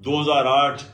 2008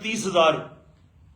30,000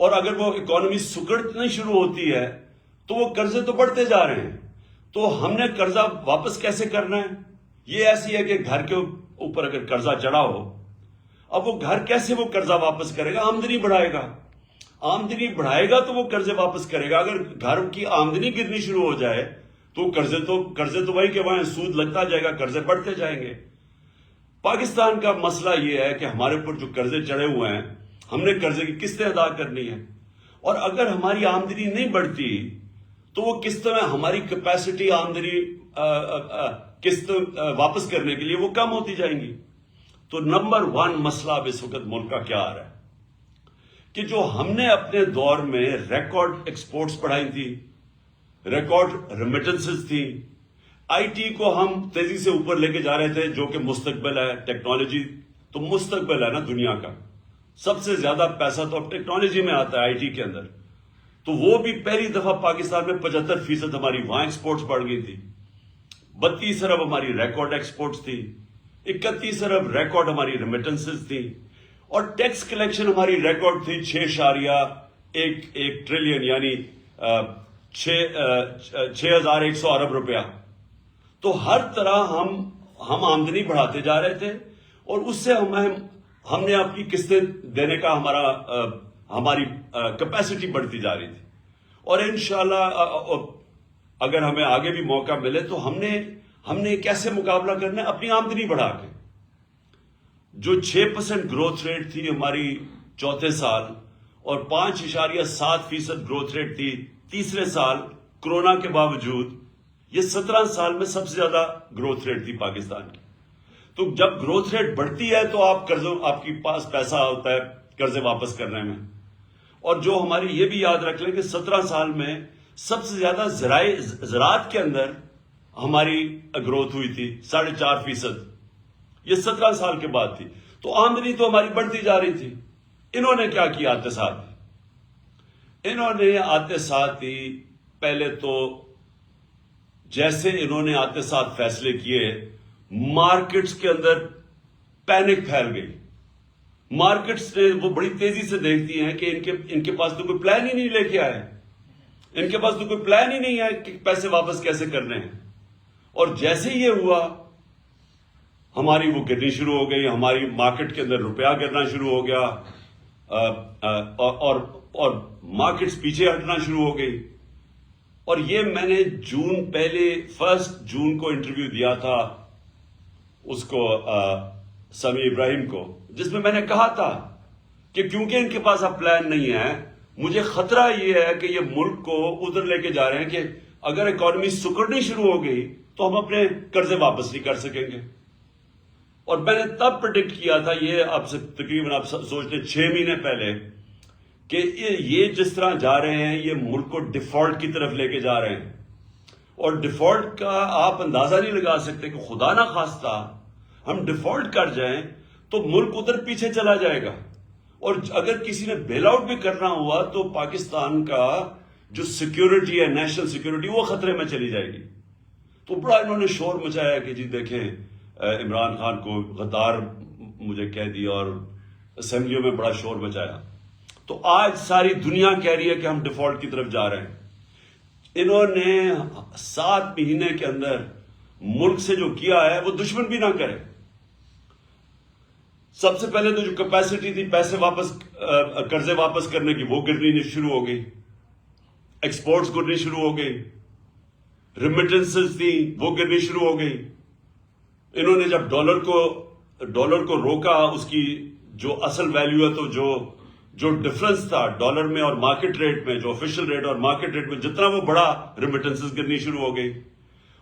اور اگر وہ اکانومی سکڑنا شروع ہوتی ہے تو وہ قرضے تو بڑھتے جا رہے ہیں. تو ہم نے قرضہ واپس کیسے کرنا ہے؟ یہ ایسی ہے کہ گھر کے اوپر اگر قرضہ چڑھا ہو، اب وہ گھر کیسے وہ قرضہ واپس کرے گا؟ آمدنی بڑھائے گا. آمدنی بڑھائے گا تو وہ قرضے واپس کرے گا. اگر گھر کی آمدنی گرنی شروع ہو جائے تو قرضے تو وہی کہ وہاں سود لگتا جائے گا، قرضے بڑھتے جائیں گے. پاکستان کا مسئلہ یہ ہے کہ ہمارے اوپر جو قرضے چڑھے ہوئے ہیں، ہم نے قرضے کی قسطیں ادا کرنی ہے. اور اگر ہماری آمدنی نہیں بڑھتی تو وہ قسط میں ہماری کیپیسٹی آمدنی قسط واپس کرنے کے لیے وہ کم ہوتی جائیں گی. تو نمبر 1 مسئلہ اب اس وقت ملک کا کیا آ رہا ہے کہ جو ہم نے اپنے دور میں ریکارڈ ایکسپورٹس بڑھائی تھی، ریکارڈ ریمیٹنسز تھی، آئی ٹی کو ہم تیزی سے اوپر لے کے جا رہے تھے، جو کہ مستقبل ہے. ٹیکنالوجی تو مستقبل ہے نا دنیا کا. سب سے زیادہ پیسہ تو اب ٹیکنالوجی میں آتا ہے، آئی ٹی کے اندر. تو وہ بھی پہلی دفعہ پاکستان میں 75% ہماری وہاں ایکسپورٹس بڑھ گئی تھی. 32 ارب ہماری ریکارڈ ایکسپورٹس تھی، 31 ارب ریکارڈ ہماری ریمیٹنسز تھی، اور ٹیکس کلیکشن ہماری ریکارڈ تھی 6.1 ٹریلین، یعنی 6100 ارب روپیہ. تو ہر طرح ہم آمدنی بڑھاتے جا رہے تھے، اور اس سے ہم نے اپنی قسطیں دینے کا ہماری کیپیسٹی بڑھتی جا رہی تھی. اور انشاءاللہ اگر ہمیں آگے بھی موقع ملے تو ہم نے کیسے مقابلہ کرنا ہے؟ اپنی آمدنی بڑھا کے. جو 6% گروتھ ریٹ تھی ہماری چوتھے سال، اور 5.7% گروتھ ریٹ تھی تیسرے سال کرونا کے باوجود، یہ 17 سال میں سب سے زیادہ گروتھ ریٹ تھی پاکستان کی. تو جب گروتھ ریٹ بڑھتی ہے تو آپ کے پاس پیسہ ہوتا ہے قرضے واپس کرنے میں. اور جو ہماری یہ بھی یاد رکھ لیں کہ 17 سال میں سب سے زیادہ زراعت کے اندر ہماری گروتھ ہوئی تھی 4.5%. یہ 17 سال کے بعد تھی. تو آمدنی تو ہماری بڑھتی جا رہی تھی. انہوں نے کیا کیا آتے ساتھ؟ انہوں نے آتے ساتھ ہی پہلے تو جیسے انہوں نے آتے ساتھ فیصلے کیے، مارکیٹس کے اندر پینک پھیل گئی. مارکیٹس نے وہ بڑی تیزی سے دیکھتی ہیں کہ ان کے پاس تو کوئی پلان ہی نہیں لے کے آئے، ان کے پاس تو کوئی پلان ہی نہیں ہے کہ پیسے واپس کیسے کرنے ہیں. اور جیسے یہ ہوا، ہماری وہ گرنی شروع ہو گئی، ہماری مارکیٹ کے اندر روپیہ گرنا شروع ہو گیا، اور مارکیٹس پیچھے ہٹنا شروع ہو گئی. اور یہ میں نے پہلے 1 جون کو انٹرویو دیا تھا اس کو سمیع ابراہیم کو، جس میں نے کہا تھا کہ کیونکہ ان کے پاس اب پلان نہیں ہے، مجھے خطرہ یہ ہے کہ یہ ملک کو ادھر لے کے جا رہے ہیں کہ اگر اکانومی سکڑنی شروع ہو گئی تو ہم اپنے قرضے واپس نہیں کر سکیں گے. اور میں نے تب پریڈکٹ کیا تھا، یہ آپ سے تقریباً آپ سوچتے 6 مہینے پہلے، کہ یہ جس طرح جا رہے ہیں یہ ملک کو ڈیفالٹ کی طرف لے کے جا رہے ہیں. اور ڈیفالٹ کا آپ اندازہ نہیں لگا سکتے کہ خدا نہ خواستہ ہم ڈیفالٹ کر جائیں تو ملک ادھر پیچھے چلا جائے گا. اور اگر کسی نے بیل آؤٹ بھی کرنا ہوا تو پاکستان کا جو سیکیورٹی ہے، نیشنل سیکیورٹی، وہ خطرے میں چلی جائے گی. تو بڑا انہوں نے شور مچایا کہ جی دیکھیں عمران خان کو غدار مجھے کہہ دیا، اور اسمبلیوں میں بڑا شور مچایا. تو آج ساری دنیا کہہ رہی ہے کہ ہم ڈیفالٹ کی طرف جا رہے ہیں. انہوں نے 7 مہینے کے اندر ملک سے جو کیا ہے وہ دشمن بھی نہ کرے. سب سے پہلے تو جو کیپیسٹی تھی قرضے واپس کرنے کی، وہ گرنی شروع ہو گئی، ایکسپورٹس گرنی شروع ہو گئی، ریمیٹنسز تھی وہ گرنی شروع ہو گئی. انہوں نے جب ڈالر کو روکا، اس کی جو اصل ویلیو ہے، تو جو ڈفرنس تھا ڈالر میں اور مارکیٹ ریٹ میں، جو آفیشل ریٹ اور مارکیٹ ریٹ میں جتنا وہ بڑا، ریمیٹنسز گرنی شروع ہو گئی.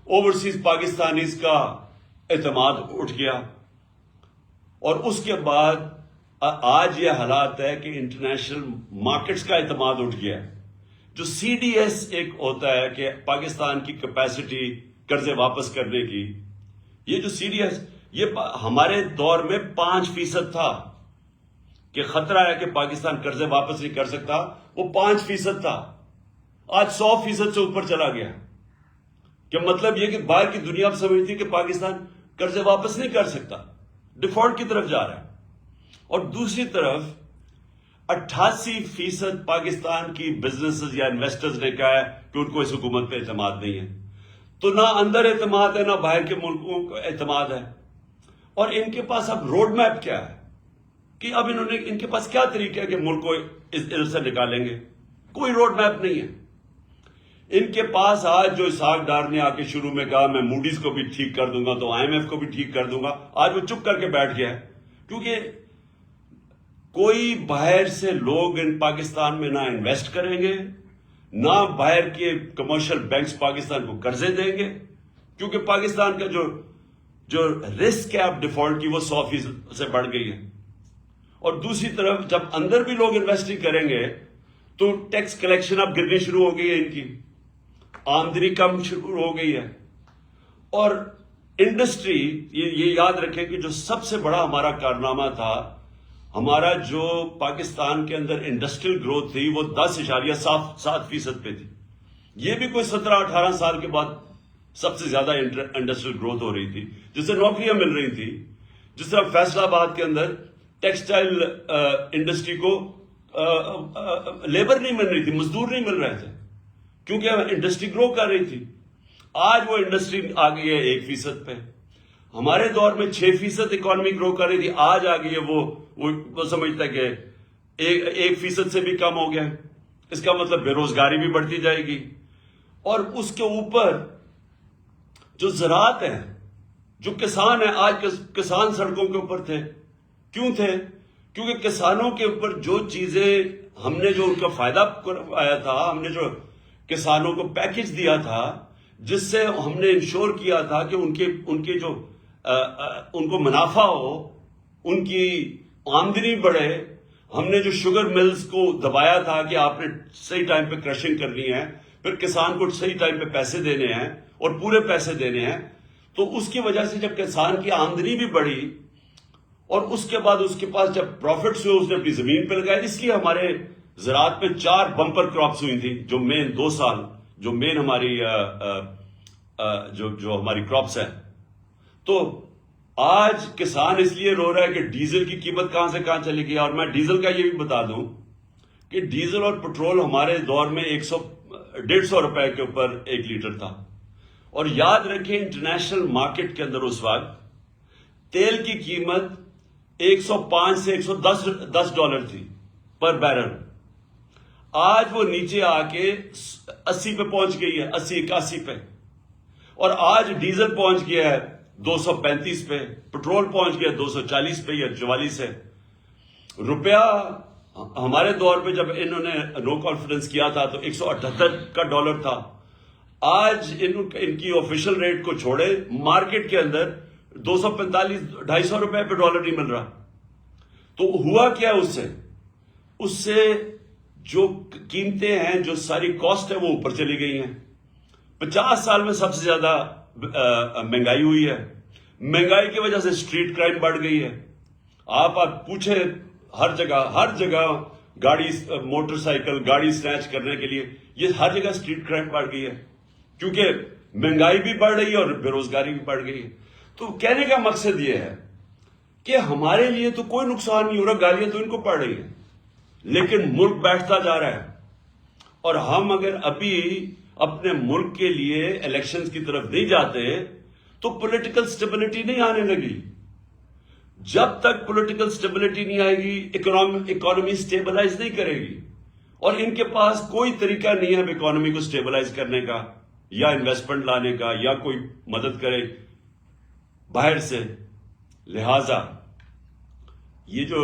اوورسیز پاکستانیز کا اعتماد اٹھ گیا. اور اس کے بعد آج یہ حالات ہے کہ انٹرنیشنل مارکیٹس کا اعتماد اٹھ گیا. جو سی ڈی ایس ایک ہوتا ہے کہ پاکستان کی کیپیسٹی قرضے واپس کرنے کی، یہ جو سی ڈی ایس، یہ ہمارے دور میں 5% تھا کہ خطرہ ہے کہ پاکستان قرضے واپس نہیں کر سکتا، وہ 5% تھا. آج 100% سے اوپر چلا گیا. کہ مطلب یہ کہ باہر کی دنیا سمجھتی کہ پاکستان قرضے واپس نہیں کر سکتا، ڈیفالٹ کی طرف جا رہا ہے. اور دوسری طرف 88% پاکستان کی بزنسز یا انویسٹرز نے کہا ہے کہ ان کو اس حکومت پہ اعتماد نہیں ہے. تو نہ اندر اعتماد ہے، نہ باہر کے ملکوں کو اعتماد ہے. اور ان کے پاس اب روڈ میپ کیا ہے کہ اب ان کے پاس کیا طریقہ ہے کہ ملک کو ادھر سے نکالیں گے؟ کوئی روڈ میپ نہیں ہے ان کے پاس. آج جو اسحاق ڈار نے آ کے شروع میں کہا میں موڈیز کو بھی ٹھیک کر دوں گا تو IMF کو بھی ٹھیک کر دوں گا، آج وہ چپ کر کے بیٹھ گیا ہے. کیونکہ کوئی باہر سے لوگ ان پاکستان میں نہ انویسٹ کریں گے، نہ باہر کے کمرشل بینکس پاکستان کو قرضے دیں گے، کیونکہ پاکستان کا جو رسک ہے اب ڈیفالٹ کی وہ 100% سے بڑھ گئی ہے. اور دوسری طرف جب اندر بھی لوگ انویسٹنگ کریں گے تو ٹیکس کلیکشن اب گرنی شروع ہو گئی ہے، ان کی آمدنی کم شروع ہو گئی ہے. اور انڈسٹری، یہ یاد رکھیں کہ جو سب سے بڑا ہمارا کارنامہ تھا، ہمارا جو پاکستان کے اندر انڈسٹریل گروتھ تھی وہ 10.7% پہ تھی. یہ بھی کوئی 17-18 سال کے بعد سب سے زیادہ انڈسٹریل گروتھ ہو رہی تھی، جس سے نوکریاں مل رہی تھی. جس طرح فیصل آباد کے اندر ٹیکسٹائل انڈسٹری کو لیبر نہیں مل رہی تھی، مزدور نہیں مل رہے تھے، کیونکہ انڈسٹری گرو کر رہی تھی. آج وہ انڈسٹری آ گئی ہے 1% پہ. ہمارے دور میں 6% اکانومی گرو کر رہی تھی، آج آ گئی ہے وہ سمجھتا ہے کہ 1% سے بھی کم ہو گیا. اس کا مطلب بے روزگاری بھی بڑھتی جائے گی. اور اس کے اوپر جو زراعت ہے، جو کسان ہیں، آج کسان سڑکوں کے اوپر تھے. کیوں تھے؟ کیونکہ کسانوں کے اوپر جو چیزیں ہم نے جو ان کا فائدہ آیا تھا، ہم نے جو کسانوں کو پیکج دیا تھا، جس سے ہم نے انشور کیا تھا کہ ان کے جو ان کو منافع ہو، ان کی آمدنی بڑھے. ہم نے جو شوگر ملز کو دبایا تھا کہ آپ نے صحیح ٹائم پہ کرشنگ کرنی ہے، پھر کسان کو صحیح ٹائم پہ پیسے دینے ہیں اور پورے پیسے دینے ہیں. تو اس کی وجہ سے جب کسان کی آمدنی بھی بڑھی اور اس کے بعد اس کے پاس جب پروفٹس ہوئے، اس نے اپنی زمین پہ لگایا. اس لیے ہمارے زراعت میں 4 بمپر کراپس ہوئی تھی، جو مین 2 سال جو مین ہماری جو ہماری کراپس ہیں. تو آج کسان اس لیے رو رہا ہے کہ ڈیزل کی قیمت کہاں سے کہاں چلی گئی. اور میں ڈیزل کا یہ بھی بتا دوں کہ ڈیزل اور پٹرول ہمارے دور میں 150 روپے کے اوپر 1 لیٹر تھا. اور یاد رکھیں انٹرنیشنل مارکیٹ کے اندر اس وقت تیل کی قیمت 105 سے 110 ڈالر تھی پر بیرل. آج وہ نیچے آ کے 80 پہ پہنچ گئی ہے، 80-81 پہ. اور آج ڈیزل پہنچ گیا ہے 235 پہ، پٹرول پہنچ گیا 240 پہ یا 44 ہے. روپیہ ہمارے دور پہ جب انہوں نے نو کانفیڈنس کیا تھا تو 178 کا ڈالر تھا. آج ان کی آفیشل ریٹ کو چھوڑے مارکیٹ کے اندر 245-250 روپے پہ ڈالر نہیں مل رہا. تو ہوا کیا اس سے جو قیمتیں ہیں، جو ساری کاسٹ ہے وہ اوپر چلی گئی ہیں. 50 سال میں سب سے زیادہ مہنگائی ہوئی ہے. مہنگائی کی وجہ سے اسٹریٹ کرائم بڑھ گئی ہے. آپ پوچھیں ہر جگہ گاڑی، موٹر سائیکل گاڑی سنیچ کرنے کے لیے یہ ہر جگہ اسٹریٹ کرائم بڑھ گئی ہے، کیونکہ مہنگائی بھی بڑھ رہی ہے اور بے روزگاری بھی بڑھ گئی ہے. تو کہنے کا مقصد یہ ہے کہ ہمارے لیے تو کوئی نقصان نہیں ہو رہا، گالیاں تو ان کو پڑ رہی ہیں، لیکن ملک بیٹھتا جا رہا ہے. اور ہم اگر ابھی اپنے ملک کے لیے الیکشنز کی طرف نہیں جاتے تو پولیٹیکل سٹیبلٹی نہیں آنے لگی. جب تک پولیٹیکل سٹیبلٹی نہیں آئے گی، اکانومی سٹیبلائز نہیں کرے گی. اور ان کے پاس کوئی طریقہ نہیں ہے اکانومی کو سٹیبلائز کرنے کا، یا انویسٹمنٹ لانے کا، یا کوئی مدد کرے باہر سے. لہذا یہ جو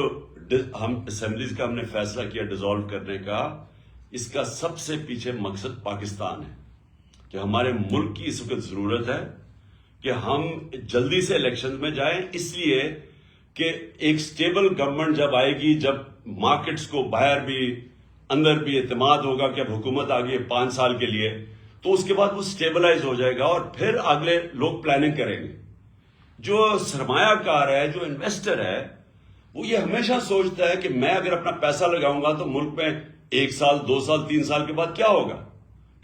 ہم اسمبلیز کا ہم نے فیصلہ کیا ڈیزالو کرنے کا، اس کا سب سے پیچھے مقصد پاکستان ہے کہ ہمارے ملک کی اس وقت ضرورت ہے کہ ہم جلدی سے الیکشن میں جائیں، اس لیے کہ ایک سٹیبل گورنمنٹ جب آئے گی، جب مارکیٹس کو باہر بھی اندر بھی اعتماد ہوگا کہ اب حکومت آ گئی ہے 5 سال کے لیے، تو اس کے بعد وہ سٹیبلائز ہو جائے گا اور پھر اگلے لوگ پلاننگ کریں گے. جو سرمایہ کار ہے، جو انویسٹر ہے، وہ یہ ہمیشہ سوچتا ہے کہ میں اگر اپنا پیسہ لگاؤں گا تو ملک میں 1 سال 2 سال 3 سال کے بعد کیا ہوگا،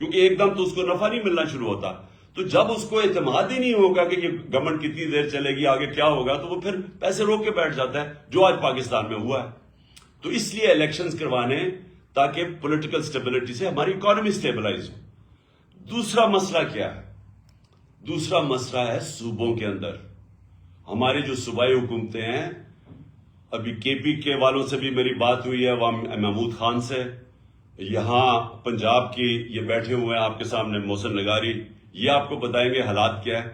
کیونکہ ایک دم تو اس کو نفع نہیں ملنا شروع ہوتا. تو جب اس کو اعتماد ہی نہیں ہوگا کہ یہ گورنمنٹ کتنی دیر چلے گی، آگے کیا ہوگا، تو وہ پھر پیسے روک کے بیٹھ جاتا ہے، جو آج پاکستان میں ہوا ہے. تو اس لیے الیکشنز کروانے تاکہ پولیٹیکل سٹیبلٹی سے ہماری اکانومی سٹیبلائز ہو. دوسرا مسئلہ کیا ہے؟ دوسرا مسئلہ ہے صوبوں کے اندر. ہماری جو صوبائی حکومتیں ہیں، ابھی کے پی کے والوں سے بھی میری بات ہوئی ہے، محمود خان سے، یہاں پنجاب کی یہ بیٹھے ہوئے ہیں آپ کے سامنے محسن نگاری، یہ آپ کو بتائیں گے حالات کیا ہے.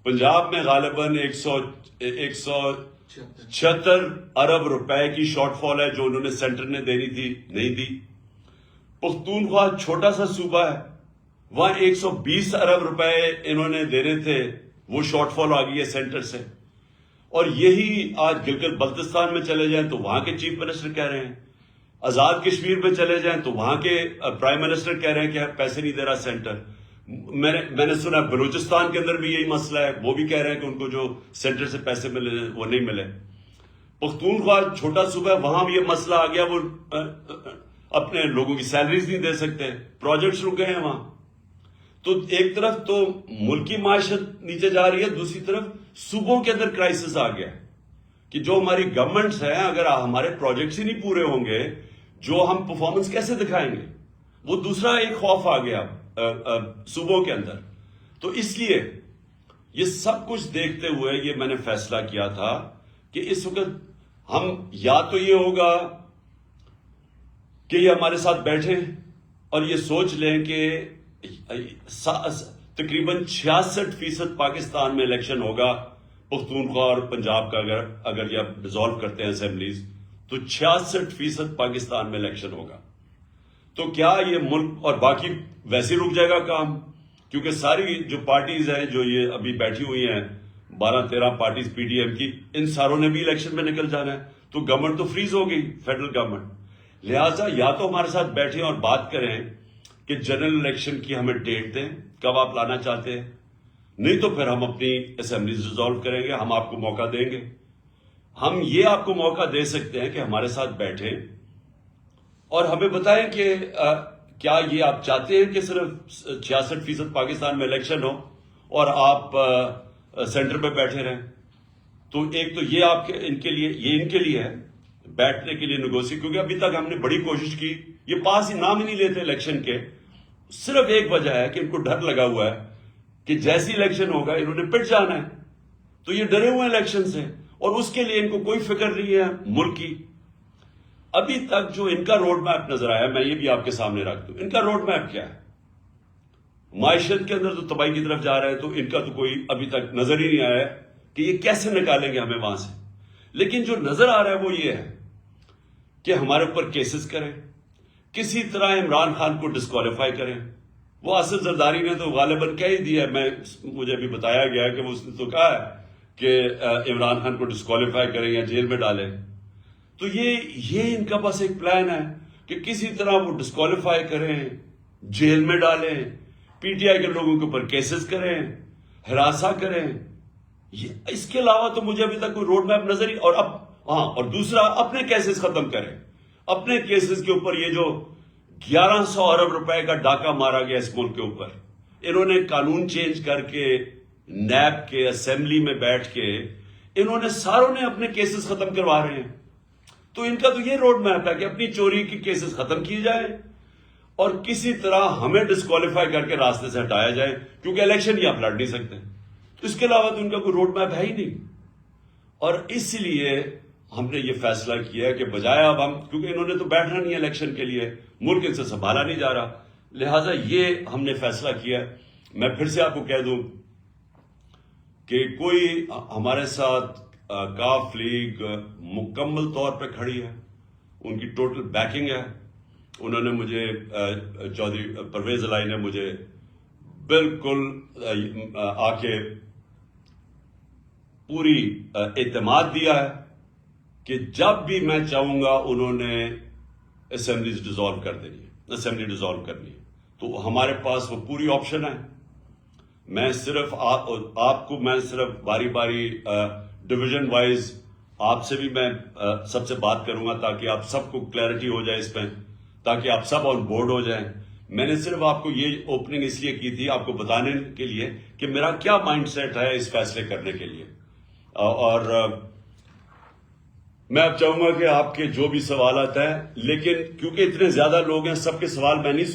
پنجاب میں غالباً 176 ارب روپے کی شارٹ فال ہے جو انہوں نے سینٹر نے دینی تھی، نہیں دی. پختونخوا چھوٹا سا صوبہ ہے، وہاں 120 ارب روپے انہوں نے دینے تھے، وہ شارٹ فال آ گئی ہے سینٹر سے. اور یہی آج گلگت بلتستان میں چلے جائیں تو وہاں کے چیف منسٹر کہہ رہے ہیں، آزاد کشمیر میں چلے جائیں تو وہاں کے پرائم منسٹر کہہ رہے ہیں کہ پیسے نہیں دے رہا سینٹر. میں نے سنا بلوچستان کے اندر بھی یہی مسئلہ ہے، وہ بھی کہہ رہے ہیں کہ ان کو جو سینٹر سے پیسے ملے وہ نہیں ملے. پختونخوا چھوٹا صوبہ ہے، وہاں بھی یہ مسئلہ آ گیا، وہ اپنے لوگوں کی سیلریز نہیں دے سکتے، پروجیکٹس رک گئے ہیں وہاں. تو ایک طرف تو ملکی معیشت نیچے جا رہی ہے، دوسری طرف صوبوں کے اندر کرائسس آ گیا کہ جو ہماری گورنمنٹس ہیں، اگر ہمارے پروجیکٹس ہی نہیں پورے ہوں گے، جو ہم پرفارمنس کیسے دکھائیں گے؟ وہ دوسرا ایک خوف آ گیا صوبوں کے اندر. تو اس لیے یہ سب کچھ دیکھتے ہوئے یہ میں نے فیصلہ کیا تھا کہ اس وقت ہم یا تو یہ ہوگا کہ یہ ہمارے ساتھ بیٹھیں اور یہ سوچ لیں کہ تقریباً 66% پاکستان میں الیکشن ہوگا پختونخوا اور پنجاب کا، اگر یہ ڈیزالو کرتے ہیں اسمبلیز تو 66% پاکستان میں الیکشن ہوگا. تو کیا یہ ملک اور باقی ویسے رک جائے گا کام؟ کیونکہ ساری جو پارٹیز ہیں جو یہ ابھی بیٹھی ہوئی ہیں 12-13 پارٹیز پی ڈی ایم کی، ان ساروں نے بھی الیکشن میں نکل جانا ہے. تو گورنمنٹ تو فریز ہو گئی، فیڈرل گورنمنٹ. لہٰذا یا تو ہمارے ساتھ بیٹھیں اور بات کریں کہ جنرل الیکشن کی ہمیں ڈیٹ دیں کب آپ لانا چاہتے ہیں، نہیں تو پھر ہم اپنی اسمبلیز ڈیزالو کریں گے، ہم آپ کو موقع دیں گے. ہم یہ آپ کو موقع دے سکتے ہیں کہ ہمارے ساتھ بیٹھیں اور ہمیں بتائیں کہ کیا یہ آپ چاہتے ہیں کہ صرف 66% پاکستان میں الیکشن ہو اور آپ سینٹر پہ بیٹھے رہیں. تو ایک تو یہ آپ کے ان کے لیے ہے بیٹھنے کے لیے نیگوشیٹ، کیونکہ ابھی تک ہم نے بڑی کوشش کی، یہ پاس ہی نام ہی نہیں لیتے الیکشن کے. صرف ایک وجہ ہے کہ ان کو ڈر لگا ہوا ہے کہ جیسی الیکشن ہوگا انہوں نے پٹ جانا ہے، تو یہ ڈرے ہوئے ہیں الیکشن سے، اور اس کے لیے ان کو کوئی فکر نہیں ہے ملک کی. ابھی تک جو ان کا روڈ میپ نظر آیا، میں یہ بھی آپ کے سامنے رکھ دوں، ان کا روڈ میپ کیا ہے؟ معیشت کے اندر تو تباہی کی طرف جا رہا ہے، تو ان کا تو کوئی ابھی تک نظر ہی نہیں آیا ہے کہ یہ کیسے نکالیں گے ہمیں وہاں سے. لیکن جو نظر آ رہا ہے وہ یہ ہے کہ ہمارے اوپر کیسز کریں، کسی طرح عمران خان کو ڈسکوالیفائی کریں. وہ آصف زرداری نے تو غالباً کہہ ہی دیا ہے، مجھے بھی بتایا گیا کہ وہ اس نے تو کہا ہے کہ عمران خان کو ڈسکوالیفائی کریں یا جیل میں ڈالیں. تو یہ ان کا بس ایک پلان ہے کہ کسی طرح وہ ڈسکوالیفائی کریں، جیل میں ڈالیں، پی ٹی آئی کے لوگوں کے اوپر کیسز کریں، ہراساں کریں. اس کے علاوہ تو مجھے ابھی تک کوئی روڈ میپ نظر ہی. اور دوسرا اپنے کیسز ختم کریں. اپنے کیسز کے اوپر یہ جو 1100 ارب روپے کا ڈاکہ مارا گیا اس ملک کے اوپر، انہوں نے قانون چینج کر کے نیب کے اسمبلی میں بیٹھ کے انہوں نے ساروں نے اپنے کیسز ختم کروا رہے ہیں. تو ان کا تو یہ روڈ میپ ہے کہ اپنی چوری کی کیسز ختم کی جائے اور کسی طرح ہمیں ڈسکوالیفائی کر کے راستے سے ہٹایا جائے، کیونکہ الیکشن ہی آپ لڑ نہیں سکتے. تو اس کے علاوہ تو ان کا کوئی روڈ میپ ہے ہی نہیں. اور اس لیے ہم نے یہ فیصلہ کیا کہ بجائے اب ہم، کیونکہ انہوں نے تو بیٹھنا نہیں الیکشن کے لیے، ملک ان سے سنبھالا نہیں جا رہا، لہٰذا یہ ہم نے فیصلہ کیا. میں پھر سے آپ کو کہہ دوں کہ کوئی ہمارے ساتھ کاف لیگ مکمل طور پہ کھڑی ہے، ان کی ٹوٹل بیکنگ ہے. انہوں نے مجھے چودھری پرویز الہی نے مجھے بالکل آ کے پوری اعتماد دیا ہے کہ جب بھی میں چاہوں گا انہوں نے اسمبلیز ڈیزالو کر دینی ہے، اسمبلی ڈیزالو کرنی ہے. تو ہمارے پاس وہ پوری آپشن ہے. میں صرف آپ کو میں صرف باری باری ڈویژن وائز آپ سے بھی میں سب سے بات کروں گا تاکہ آپ سب کو کلیئرٹی ہو جائے اس پہ، تاکہ آپ سب آن بورڈ ہو جائیں. میں نے صرف آپ کو یہ اوپننگ اس لیے کی تھی آپ کو بتانے کے لیے کہ میرا کیا مائنڈ سیٹ ہے اس فیصلے کرنے کے لیے. اور میں اب چاہوں گا کہ آپ کے جو بھی سوالات ہیں، لیکن کیونکہ اتنے زیادہ لوگ ہیں، سب کے سوال میں نہیں